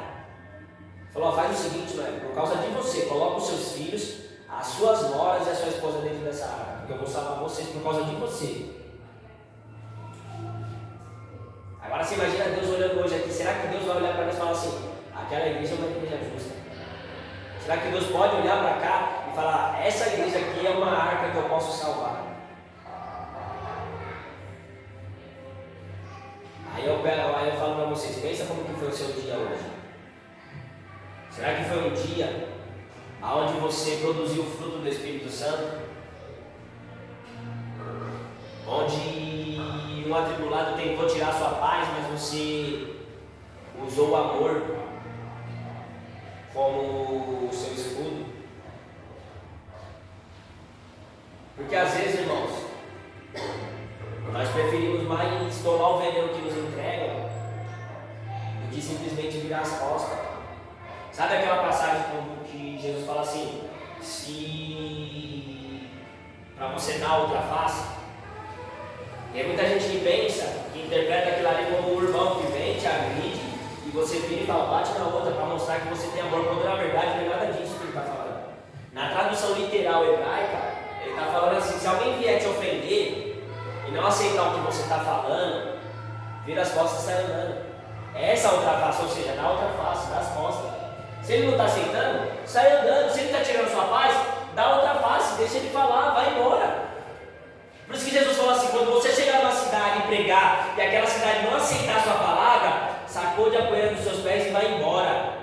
Falou: faz o seguinte, Noé, por causa de você, coloca os seus filhos, as suas noras e a sua esposa dentro dessa arca, porque eu vou salvar vocês por causa de você. Agora você imagina Deus olhando hoje aqui. Será que Deus vai olhar para nós e falar assim: aquela igreja é uma igreja justa? Será que Deus pode olhar para cá e falar: essa igreja aqui é uma arca que eu posso salvar? Aí eu falo para vocês: pensa como que foi o seu dia hoje. Será que foi um dia onde você produziu o fruto do Espírito Santo? Onde um atribulado tentou tirar sua paz, mas você usou o amor como o seu escudo? Porque às vezes, irmãos, nós preferimos mais tomar o veneno que nos entregam do que simplesmente virar as costas. Sabe aquela passagem que Jesus fala assim, se para você dar outra face? Tem muita gente que pensa, que interpreta aquilo ali como um irmão que vem, te agride, e você vira e fala, bate na outra para mostrar que você tem amor, quando na verdade não é nada disso que ele está falando. Na tradução literal hebraica, ele está falando assim, se alguém vier te ofender e não aceitar o que você está falando, vira as costas e sai andando. É essa a outra face, ou seja, dá a outra face, dá as costas. Se ele não está aceitando, sai andando. Se ele está tirando sua paz, dá a outra face, deixa ele falar, vai embora. Por isso que Jesus falou assim, quando você chegar numa cidade e pregar, e aquela cidade não aceitar a sua palavra, sacode a poeira dos seus pés e vai embora.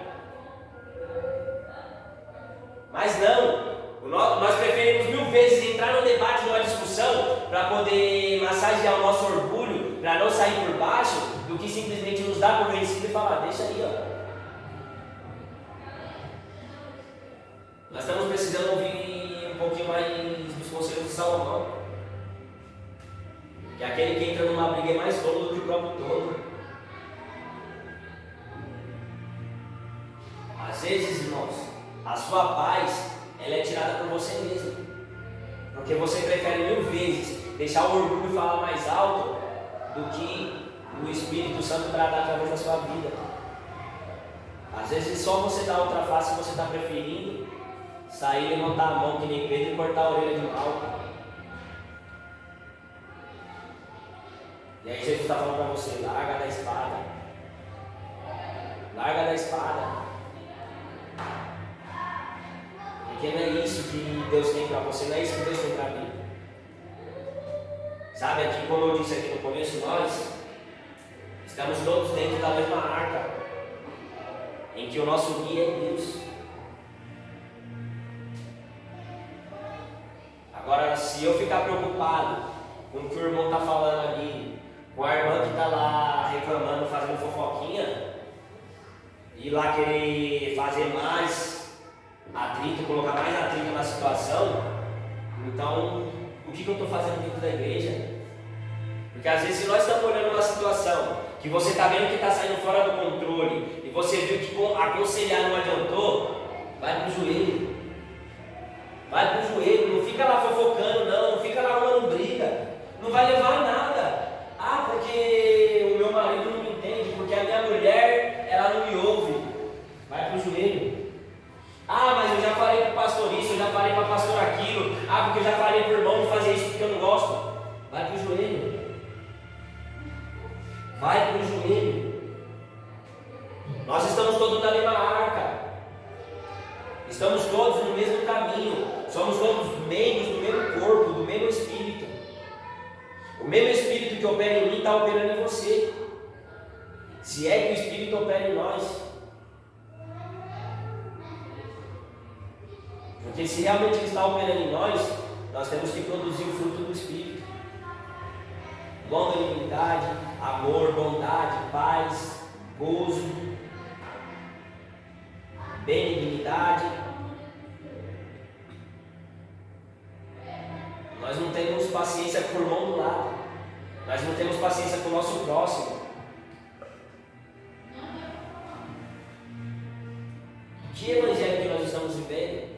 Mas não, nós preferimos 1000 vezes entrar no debate, numa discussão, para poder massagear o nosso orgulho, para não sair por baixo, do que simplesmente nos dar por vencido e falar, deixa aí, ó. Nós estamos precisando ouvir um pouquinho mais dos conselhos de Salomão. Que aquele que entra numa briga é mais tolo do que o próprio tolo. Às vezes, irmãos, a sua paz, ela é tirada por você mesmo. Porque você prefere 1000 vezes deixar o orgulho falar mais alto do que o Espírito Santo bradar através da sua vida. Às vezes só você dá outra face, você está preferindo sair, levantar a mão que nem Pedro e cortar a orelha de Malco. E aí Jesus está falando para você, larga da espada. Larga da espada. Porque não é isso que Deus tem para você, não é isso que Deus tem para mim. Sabe, aqui, como eu disse aqui no começo, nós estamos todos dentro da mesma arca, em que o nosso guia é Deus. Agora, se eu ficar preocupado com o que o irmão está falando ali, com a irmã que está lá reclamando, fazendo fofoquinha, e lá querer fazer mais atrito, colocar mais atrito na situação, então o que eu estou fazendo dentro da igreja? Porque às vezes, se nós estamos olhando uma situação que você está vendo que está saindo fora do controle, e você viu que aconselhar não adiantou, vai para o joelho. Vai para o joelho, não fica lá fofocando, não fica lá arrumando briga, não vai levar a nada. Ah, porque o meu marido não me entende, porque a minha mulher, ela não me ouve. Vai para o joelho. Ah, mas eu já falei para o pastor isso, eu já falei para o pastor aquilo. Ah, porque eu já falei para o irmão de fazer isso porque eu não gosto. Vai para o joelho. Vai para o joelho. Nós estamos todos na mesma arca. Estamos todos no mesmo caminho. Somos todos membros do mesmo corpo, do mesmo Espírito. O mesmo Espírito que opera em mim está operando em você. Se é que o Espírito opera em nós. Porque se realmente ele está operando em nós, nós temos que produzir o fruto do Espírito. Longanimidade, amor, bondade, paz, gozo, benignidade. Nós não temos paciência com o irmão do lado. Nós não temos paciência com o nosso próximo. Que evangelho que nós estamos vivendo?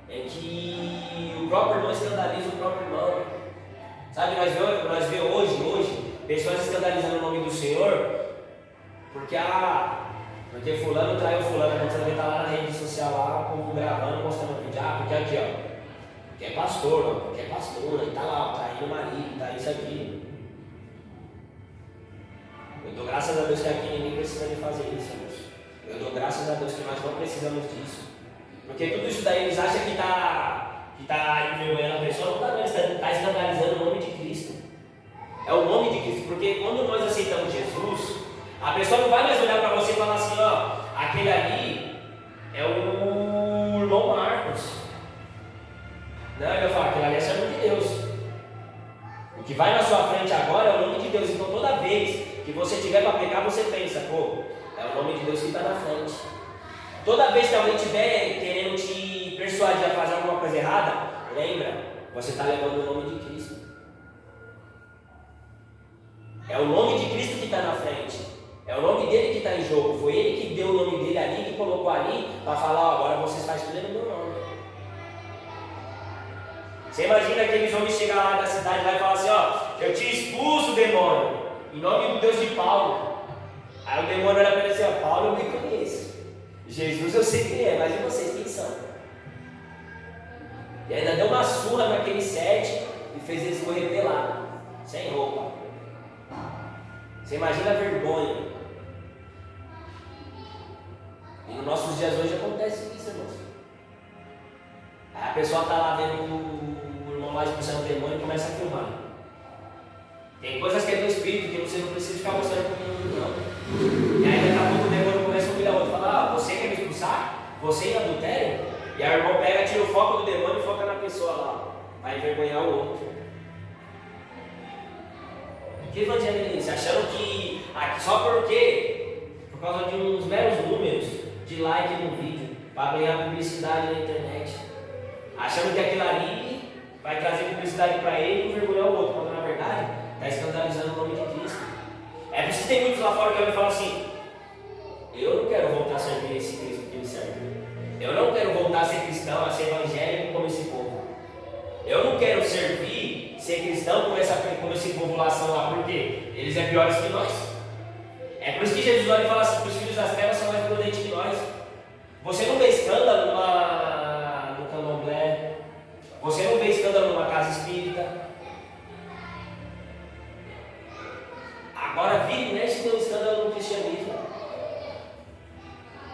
É que o próprio irmão escandaliza o próprio irmão. Sabe, nós vemos hoje pessoas escandalizando o nome do Senhor porque fulano traiu fulano, quando você vai estar lá na rede social, lá, o povo gravando, mostrando o vídeo, porque aqui, ó, que é pastor, ó, porque é pastora, e tá lá, ó, traindo o marido, tá isso aqui. Eu dou graças a Deus que aqui ninguém precisa de fazer isso, irmãos. Eu dou graças a Deus que nós não precisamos disso. Porque tudo isso daí eles acham que está envergonhando a pessoa, não está, está escandalizando o nome de Cristo. É o nome de Cristo, porque quando nós aceitamos Jesus, a pessoa não vai mais olhar para você e falar assim, ó, aquele ali é o irmão Marcos. Não, ele vai falar, aquele ali é servo de Deus. O que vai na sua frente agora é o nome de Deus. Então toda vez que você tiver para pecar, você pensa, pô, é o nome de Deus que está na frente. Toda vez que alguém estiver querendo te persuadir a fazer alguma coisa errada, lembra, você está levando o nome de Cristo. É o nome de Cristo que está na frente. É o nome dele que está em jogo. Foi ele que deu o nome dele ali, que colocou ali, para falar, ó, agora vocês fazem tudo no meu nome. Você imagina aqueles homens chegar lá da cidade lá e falar assim, ó, eu te expulso, demônio, em nome do Deus de Paulo. Aí o demônio olha para ele assim, ó, Paulo eu me conheço. Jesus eu sei quem é, mas e vocês quem são? E ainda deu uma surra naquele 7 e fez eles correr pelado, sem roupa. Você imagina a vergonha. E nos nossos dias hoje acontece isso, irmãos. Aí a pessoa está lá vendo o irmão lá expulsando o demônio e começa a filmar. Tem coisas que é do Espírito que você não precisa ficar mostrando para ninguém, não. E aí daqui a pouco o demônio começa a humilhar o outro e fala, você quer me expulsar? Você em adultério? E aí o irmão pega, tira o foco do demônio e foca na pessoa lá, para envergonhar o outro. Que evangelho é esse? Achando que só por causa de uns meros números de like no vídeo, para ganhar publicidade na internet, achando que aquilo ali vai trazer publicidade para ele e envergonhar o outro, quando na verdade está escandalizando o nome de Cristo. É por isso que tem muitos lá fora que olham e falam assim, eu não quero voltar a servir esse Cristo que ele serve. Eu não quero voltar a ser cristão, a ser evangélico como esse povo. Eu não quero servir, ser cristão como esse população lá, porque eles é piores que nós. É por isso que Jesus olha e fala assim, que os filhos das trevas são mais prudentes que nós. Você não vê escândalo no candomblé, você não vê escândalo numa casa espírita. Agora vira e mexe tem um escândalo no cristianismo.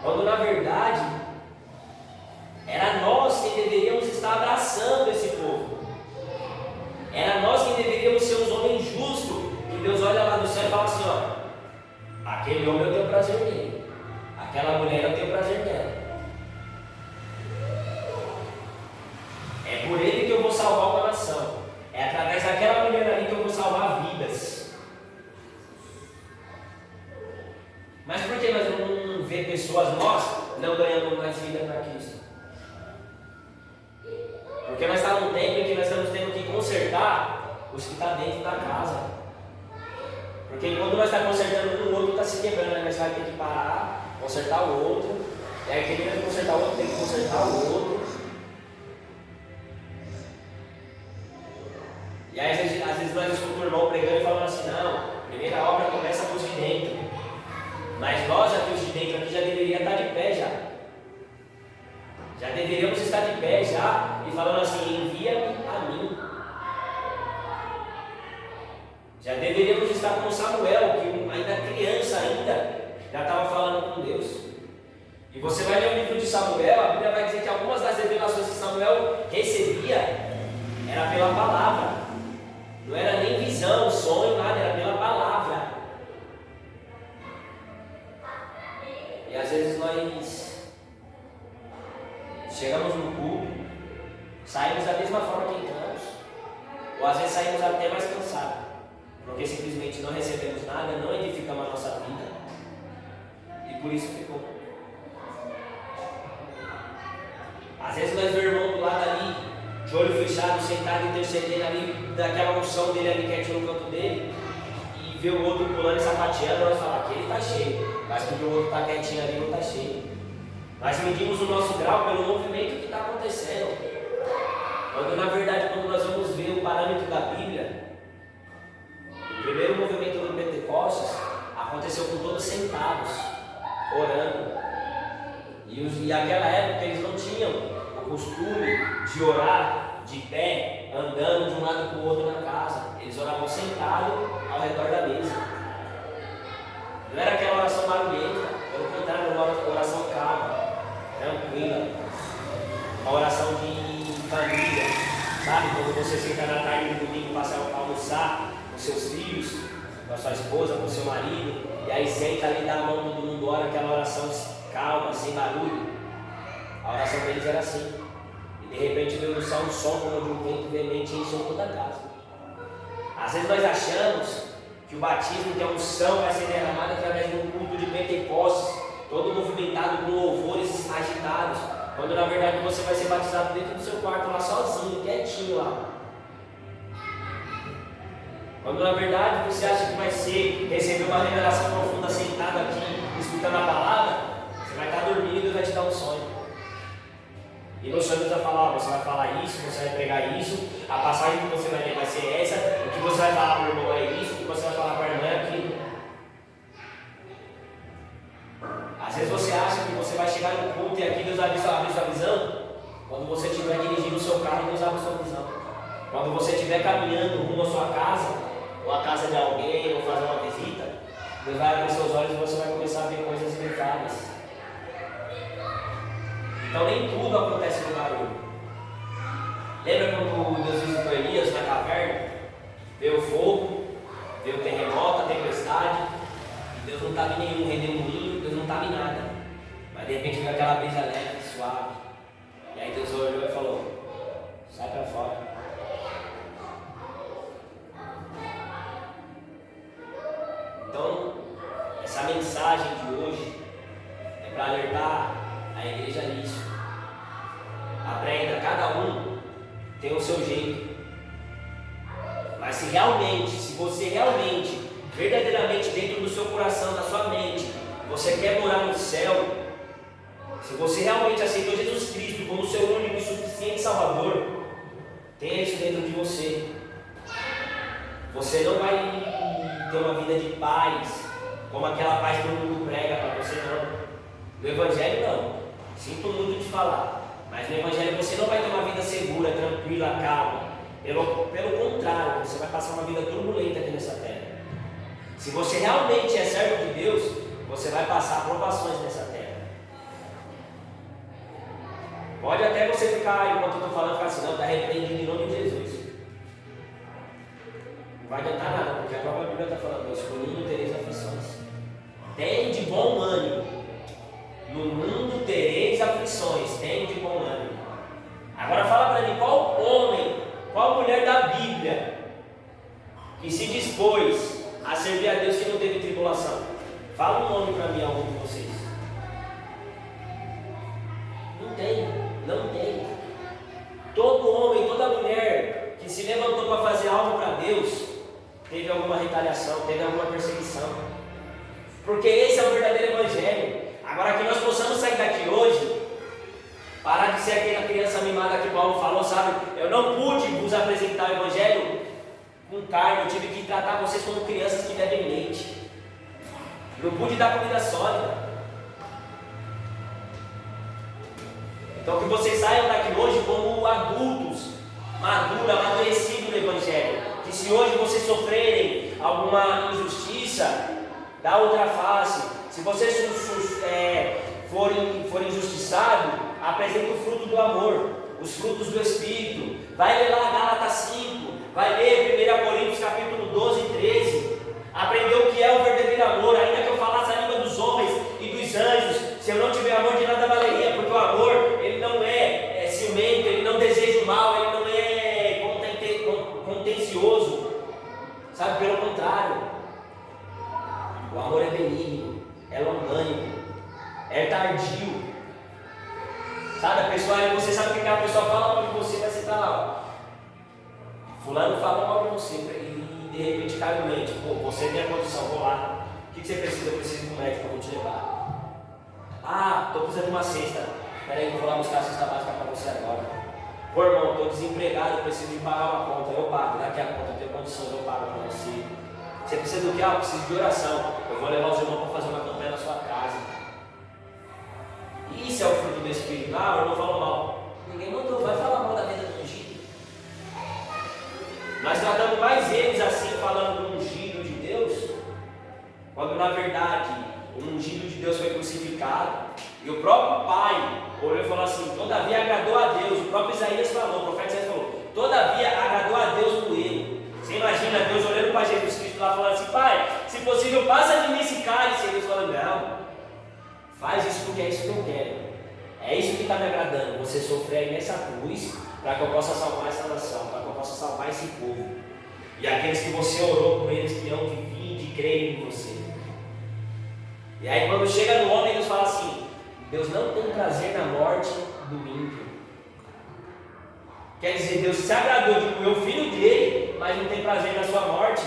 Quando na verdade era nós que deveríamos estar abraçando esse povo. Era nós que deveríamos ser os homens justos, que Deus olha lá do céu e fala assim, ó, aquele homem eu tenho prazer nele, aquela mulher eu tenho prazer nela. É por ele que eu vou salvar uma nação. É através daquela mulher ali que eu vou salvar vidas. Mas por que nós não vemos pessoas, nós, não ganhando mais vida para Cristo? Porque nós estamos num tempo em que nós estamos tendo que consertar os que estão dentro da casa. Porque enquanto nós estamos consertando um, o outro está se quebrando, né? Nós vamos ter que parar, consertar o outro. E aí quem vai consertar o outro tem que consertar o outro. E aí às vezes nós escutamos o irmão pregando e falando assim, não, a primeira obra começa por de dentro. Mas nós aqui, os de dentro aqui, já deveria estar de pé já. Já deveríamos estar de pé já e falando assim, envia-me a mim. Já deveríamos estar com Samuel, que ainda criança já estava falando com Deus. E você vai ler o livro de Samuel, a Bíblia vai dizer que algumas das revelações que Samuel recebia era pela palavra. Não era nem visão, sonho, nada, era pela palavra. E às vezes nós chegamos no culto, saímos da mesma forma que entramos, ou às vezes saímos até mais cansados, porque simplesmente não recebemos nada, não edificamos a nossa vida, e por isso ficou. Às vezes nós vemos o irmão do lado ali, de olho fechado, sentado intercedendo ali, daquela unção dele ali quietinho no canto dele, e vê o outro pulando e sapateando, nós falamos, aquele está cheio, mas porque o outro está quietinho ali não está cheio. Nós medimos o nosso grau pelo movimento que está acontecendo. Quando na verdade, quando nós vamos ver o parâmetro da Bíblia, o primeiro movimento do Pentecostes aconteceu com todos sentados, orando. E naquela época eles não tinham o costume de orar de pé, andando de um lado para o outro na casa. Eles oravam sentados ao redor da mesa. Não era aquela oração barulhenta, pelo contrário, era uma oração calma, tranquila, uma oração de família, sabe? Quando você senta na tarde do domingo para almoçar com seus filhos, com a sua esposa, com o seu marido, e aí senta ali, dá a mão, todo mundo ora, aquela oração calma, sem barulho. A oração deles era assim, e de repente veio um som como de um vento veemente e encheu toda a casa. Às vezes nós achamos que o batismo, que a unção vai ser derramada através de um culto de Pentecostes, todo movimentado com louvores agitados, quando na verdade você vai ser batizado dentro do seu quarto lá sozinho, quietinho lá. Quando na verdade você acha que vai receber uma revelação profunda sentado aqui, escutando a palavra, você vai estar dormindo e Deus vai te dar um sonho. E no sonho Deus vai falar, você vai falar isso, você vai pregar isso, a passagem que você vai ler vai ser essa, o que você vai falar para o irmão é isso, o que você vai falar para a irmã é aquilo. Às vezes você acha que você vai chegar no culto e aqui Deus abre sua visão. Quando você estiver dirigindo o seu carro, Deus abre sua visão. Quando você estiver caminhando rumo à sua casa, ou à casa de alguém, ou fazer uma visita, Deus vai abrir seus olhos e você vai começar a ver coisas inefáveis. Então nem tudo acontece no barulho. Lembra quando Deus visitou Elias na caverna? Veio o fogo, veio o terremoto, a tempestade, e Deus não estava em nenhum redemoinho, Deus não estava em nada. Mas de repente veio aquela brisa leve, suave. E aí Deus olhou e falou: sai para fora. Então, essa mensagem de hoje é para alertar a igreja nisso. Aprenda, cada um tem o seu jeito. Mas se você realmente, verdadeiramente dentro do seu coração, da sua mente, você quer morar no céu, se você realmente aceitou Jesus Cristo como seu único e suficiente Salvador, tenha isso dentro de você. Você não vai ter uma vida de paz, como aquela paz que o mundo prega para você, não. No Evangelho não, sinto muito de falar, mas no Evangelho você não vai ter uma vida segura, tranquila, calma. Pelo contrário, você vai passar uma vida turbulenta aqui nessa terra. Se você realmente é servo de Deus, você vai passar provações nessa terra. Pode até você ficar, enquanto eu estou falando, ficar assim, não, está repreendido em nome de Jesus. Não vai adiantar nada, porque a própria Bíblia está falando isso, no mundo tereis aflições. Tem de bom ânimo. No mundo tereis aflições, tem de bom ânimo. Agora fala para mim, qual homem, qual mulher da Bíblia que se dispôs a servir a Deus que não teve tribulação? Fala um nome para mim, algum de vocês. Não tem. Todo homem, toda mulher que se levantou para fazer algo para Deus, teve alguma retaliação, teve alguma perseguição. Porque esse é o verdadeiro Evangelho. Agora que nós possamos sair daqui hoje, parar de ser aquela criança mimada que Paulo falou, sabe? Eu não pude vos apresentar o Evangelho com carne, eu tive que tratar vocês como crianças que bebem leite. Não pude dar comida sólida. Então que vocês saiam daqui hoje como adultos, maduros, amadurecidos no Evangelho. Que se hoje vocês sofrerem alguma injustiça, dá outra face. Se vocês forem injustiçados, apresenta o fruto do amor, os frutos do Espírito. Vai ler lá Gálatas 5, vai ler 1 Coríntios capítulo 12 e 13. Aprender o que é o verdadeiro amor. Ainda que eu falasse a língua dos homens e dos anjos, se eu não tiver amor, de nada valeria, porque o amor, ele não é ciumento, ele não deseja o mal, ele não é contencioso, sabe? Pelo contrário, o amor é benigno, é longânimo, é tardio, sabe? A pessoa, você sabe que a pessoa fala mal de você, vai sentar lá, fulano fala mal de você, e de repente cai no mente, pô, você tem a condição, vou lá, o que você precisa? Eu preciso de um médico, eu vou te levar. Ah, estou precisando de uma cesta, peraí que eu vou lá buscar a cesta básica para você agora. Pô, irmão, estou desempregado, preciso de pagar uma conta, eu pago, daqui a conta, eu tenho condições, eu pago para você. Você precisa do quê? Ah, eu preciso de oração, eu vou levar os irmãos para fazer uma campanha na sua casa. Isso é o fruto do Espírito. Ah, o irmão falou mal. Ninguém mandou, vai falar mal da vida do ungido. Nós tratamos mais eles assim, falando do ungido de Deus, quando na verdade o ungido de Deus foi crucificado, e o próprio Pai olhou e falou assim: todavia agradou a Deus. O próprio Isaías falou, o profeta Isaías falou: todavia agradou a Deus no erro. Você imagina Deus olhando para Jesus Cristo lá, falando assim: Pai, se possível, passa de mim esse cálice. E Deus falando: não, faz isso porque é isso que eu quero, é isso que está me agradando, você sofrer aí nessa cruz, para que eu possa salvar essa nação, para que eu possa salvar esse povo, e aqueles que você orou com eles que hão de vir, de crer em você. E aí quando chega no homem, Deus fala assim: Deus não tem prazer na morte do ímpio. Quer dizer, Deus se agradou de comer o filho dele, mas não tem prazer na sua morte.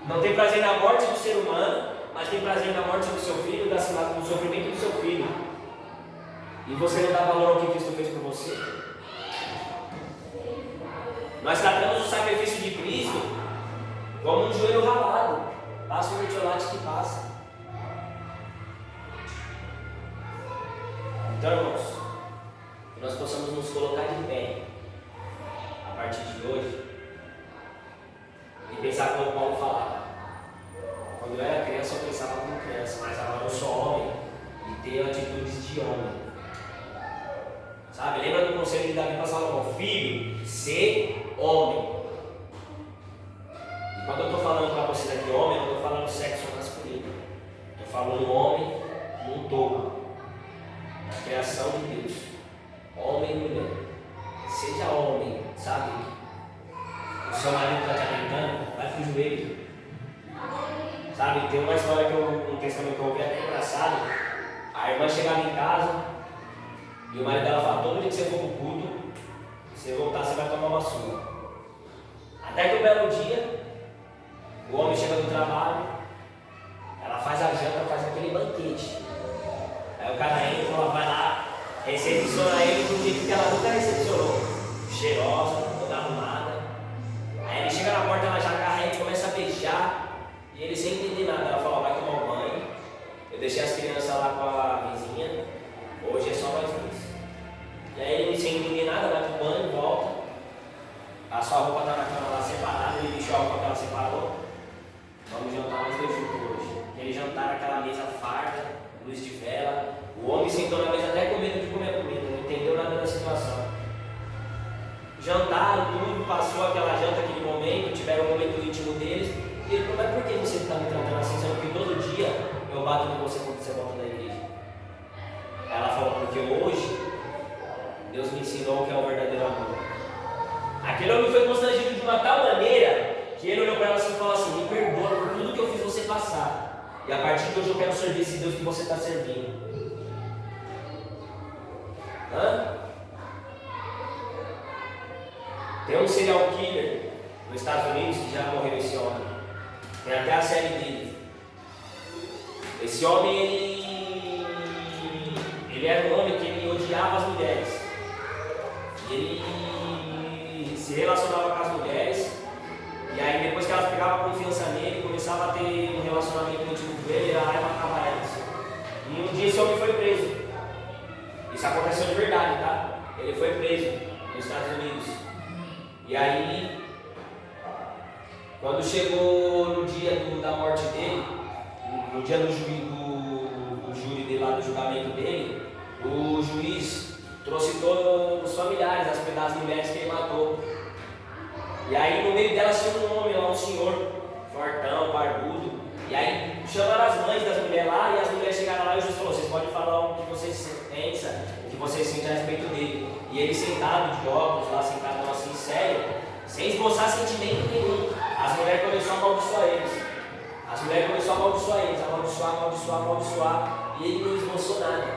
Não tem prazer na morte do ser humano, mas tem prazer na morte do seu filho, do sofrimento do seu filho. E você não dá valor ao que Cristo fez por você? Nós tratamos o sacrifício de Cristo como um joelho ralado. Passa o mertiolate que passa. Então, irmãos, que nós possamos nos colocar de pé a partir de hoje e pensar como Paulo falava. Quando eu era criança, eu pensava como criança, mas agora eu sou homem e tenho atitudes de homem. Sabe, lembra do conselho de Davi para Salomão? Filho, ser homem. E quando eu estou falando para vocês aqui homem, eu não estou falando sexo masculino. Estou falando homem num todo. A criação de Deus. Homem e mulher. Seja homem, sabe? O seu marido está te aguentando, vai pro joelho. Sabe, tem uma história um testemunho que eu ouvi até engraçado. A irmã chegava em casa e o marido dela falava: todo dia que você for pro culto, se você voltar, você vai tomar uma surra. Até que um belo dia, o homem chega do trabalho, ela faz a janta, faz aquele banquete. Aí o cara entra, ela vai lá, recepciona ele do jeito que ela nunca recepcionou. Cheirosa, toda arrumada. Aí ele chega na porta, ela já agarra ele, começa a beijar. E ele sem entender nada, ela fala: vai tomar um banho. Eu deixei as crianças lá com a vizinha, hoje é só nós dois. E aí ele sem entender nada, vai pro banho, volta. A sua roupa tá na cama lá separada, ele deixou a roupa que ela separou. Vamos jantar nós dois juntos hoje. Aquele jantar, aquela mesa farta, luz de vela. O homem sentou na mesa até com medo de comer a comida, não entendeu nada da situação. Jantaram tudo, passou aquela janta, aquele momento, tiveram um momento íntimo deles. E ele falou: mas por que você está me tratando assim, sendo que todo dia eu bato em você quando você volta da igreja? Ela falou: porque hoje Deus me ensinou o que é o verdadeiro amor. Aquele homem foi constrangido de uma tal maneira que ele olhou para ela assim e falou assim: me perdoa por tudo que eu fiz você passar. E a partir de hoje eu quero servir esse Deus que você está servindo. Tem um serial killer nos Estados Unidos que já morreu, esse homem. Tem até a série dele. Esse homem, ele era um homem que ele odiava as mulheres. Ele se relacionava com as mulheres. E aí depois que elas pegavam confiança nele, começava a ter um relacionamento íntimo com ele, ele ia lá e matava elas. E um dia esse homem foi preso. Isso aconteceu de verdade, tá? Ele foi preso nos Estados Unidos. E aí, quando chegou no dia da morte dele, no dia do júri dele lá, do julgamento dele, o juiz trouxe todos os familiares, das mulheres que ele matou. E aí no meio delas tinha um homem lá, um senhor, fortão, barbudo. E aí chamaram as mães das mulheres lá, e as mulheres chegaram lá e o juiz falou: vocês podem falar o que vocês pensam, o que vocês sentem a respeito dele. E ele sentado de óculos lá, sentado assim, sério, sem esboçar sentimento nenhum. As mulheres começaram a amaldiçoar eles. As mulheres começaram a amaldiçoar eles, amaldiçoar, e ele não esboçou nada.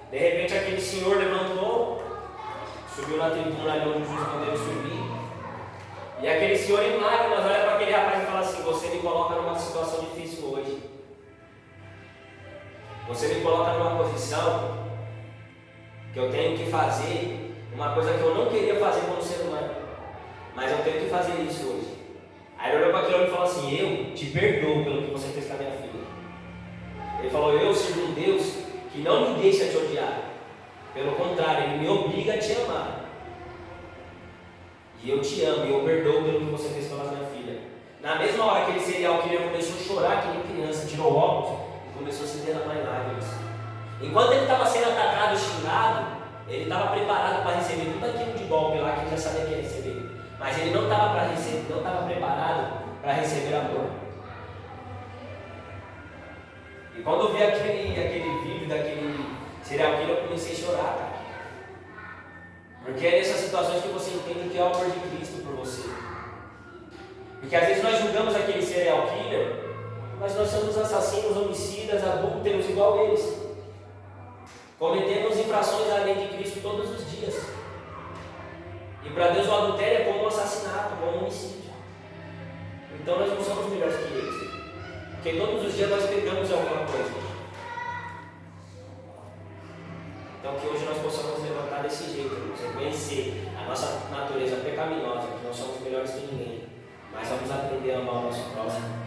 De repente aquele senhor levantou, subiu na tribuna ali onde o juiz mandou ele subir. E aquele senhor em lágrimas olha para aquele rapaz e fala assim: você me coloca numa situação difícil hoje. Você me coloca numa posição que eu tenho que fazer uma coisa que eu não queria fazer como ser humano, mas eu tenho que fazer isso hoje. Aí ele olhou para aquele homem e falou assim: eu te perdoo pelo que você fez com a minha filha. Ele falou: eu sirvo um Deus que não me deixa te odiar. Pelo contrário, Ele me obriga a te amar. E eu te amo, e eu perdoo pelo que você fez pela minha filha. Na mesma hora que ele serial killer começou a chorar que nem criança, tirou o óculos e começou a se derramar em lágrimas. Enquanto ele estava sendo atacado e xingado, ele estava preparado para receber tudo aquilo de golpe lá que ele já sabia que ia receber. Mas ele não estava preparado para receber amor. E quando eu vi aquele vídeo daquele serial killer, eu comecei a chorar, cara. Porque é nessas situações que você entende que é o amor de Cristo por você. Porque às vezes nós julgamos aquele serial killer, Mas nós somos assassinos, homicidas, adúlteros, igual eles. Cometemos infrações à lei de Cristo todos os dias. E para Deus o adultério é como um assassinato, como um homicídio. Então nós não somos melhores que eles. Porque todos os dias nós pecamos alguma coisa. Então que hoje nós possamos levantar desse jeito, irmãos, reconhecer a nossa natureza pecaminosa, que não somos melhores que ninguém, mas vamos aprender a amar o nosso próximo.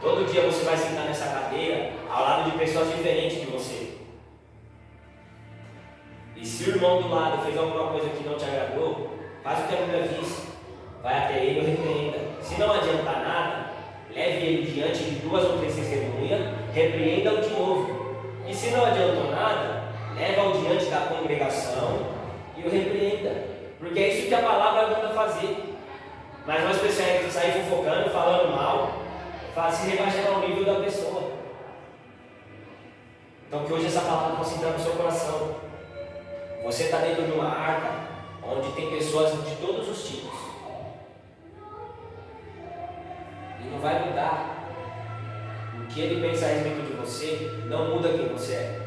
Todo dia você vai sentar nessa cadeira ao lado de pessoas diferentes de você. E se o irmão do lado fez alguma coisa que não te agradou, faz o que a Bíblia diz, vai até ele e repreenda. Se não adiantar nada, leve ele diante de 2 ou 3 testemunhas, repreenda-o de novo. E se não adiantou nada, leva-o diante da congregação e o repreenda, porque é isso que a palavra manda fazer. Mas nós precisamos sair fofocando, falando mal, se rebaixando ao nível da pessoa. Então que hoje essa palavra possa entrar no seu coração. Você está dentro de uma arca onde tem pessoas de todos os tipos, e não vai mudar o que ele pensa a respeito de você, não muda quem você é.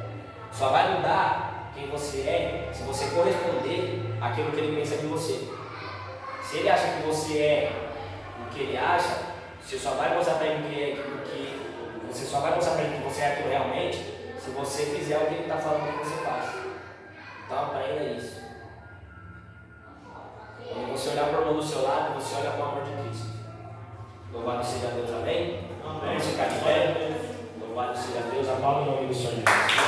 Só vai mudar quem você é se você corresponder àquilo que ele pensa de você. Se ele acha que você é o que ele acha, você só vai mostrar para ele você só vai mostrar para ele que você é aquilo realmente se você fizer o que ele está falando que você faz. Então aprenda isso. Quando você olhar para o irmão do seu lado, você olha para o amor de Cristo. Louvado seja Deus, amém? Vamos ficar de pé. Louvado seja Deus, aplauda o nome do Senhor Jesus.